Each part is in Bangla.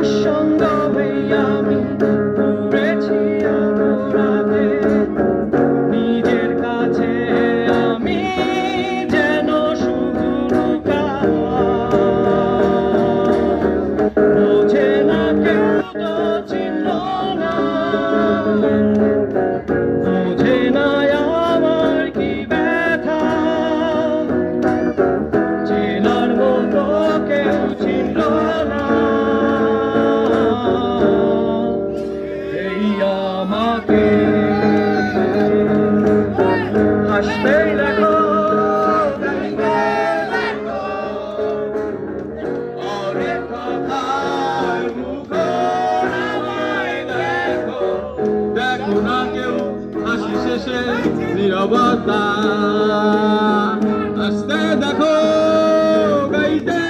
নিঃসঙ্গ হইয়া আমি পড়েছি অপরাধে। নিজের কাছে আমি যেন শুধু লুকাই। বোঝে না কেউ তো চিনল না, বোঝে না আমার কি ব্যথা। চেনার মতো কেউ চিনল না, এই আমাকে হাসতেই দেখো, অনেক কথার মুখর আমায় দেখো। দেখো না কেউ হাসি শেষে নীরবতা, হাসতে দেখো, গাইতে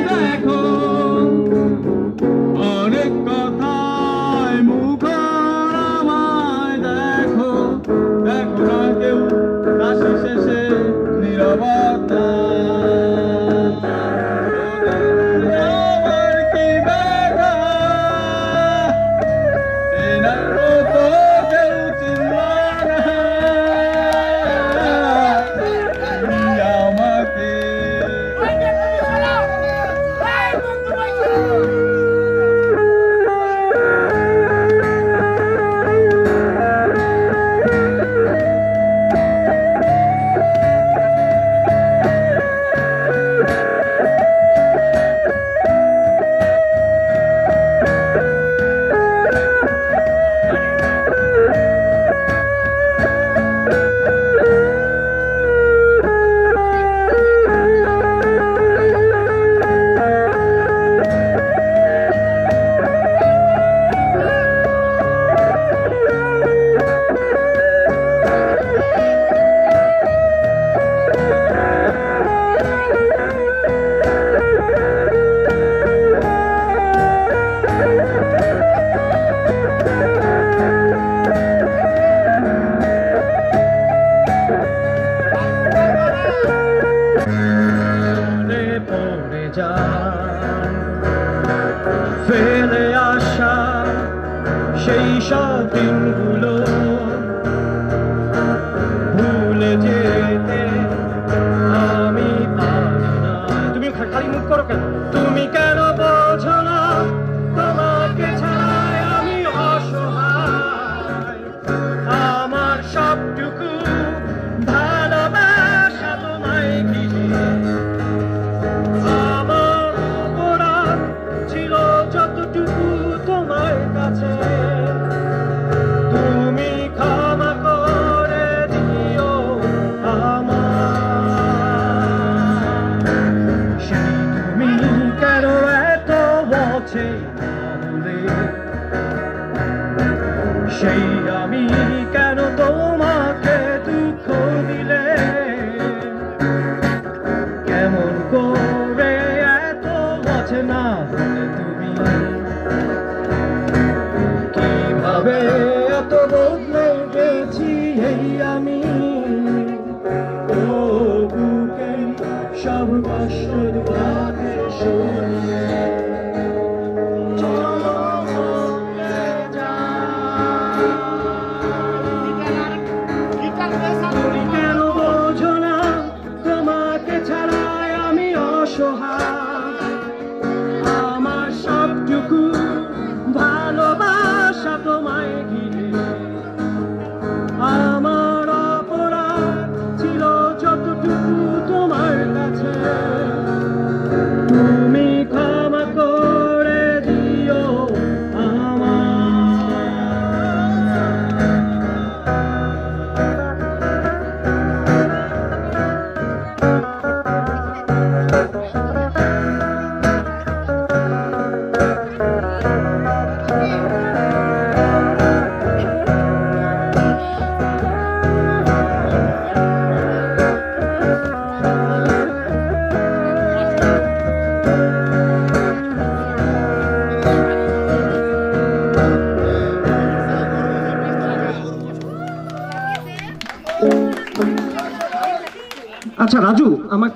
দেখো, অনেক কথায় মুখর আমায় দেখো। দেখো না কেউ হাসি শেষে নীরবতা, আমার কি ব্যথা। চেনার মতো কেউ চিনল না, আমাকে ফেলে আসা সেই সব দিনগুলো ভুলে যেতে আমি পারি না। তুমি খালি মুখ করো কেন? তুমি কেন বোঝো না তোমাকে ছাড়াই আমি অসহায়। আমার সবটুকু ভালোবাসা তোমায় ঘিরে, আমার অপরাধ ছিল যতটুকু তোমার কাছে। তুমি ক্ষমা করে দিও আমার। সেই তুমি কেন এত বলছে বলে, সেই আমি কেন তোমাকে দুঃখ দিলে। কেমন করে এত বলছে না বলে তুমি, কিভাবে এত বদলে গেছি এই আমি। ও বুকে সব কষ্ট দুয়ারে শুনে চলো বদলে যাই। তুমি কেন বোঝো না তোমাকে ছাড়াই আমি অসহায়। আমার সবটুকু ভালোবাসা তোমায় ঘিরে, আমার অপরাধ ছিল যতটুকু তোমার কাছে। তুমি ক্ষমা করে দিও আচ্ছা রাজু, আমার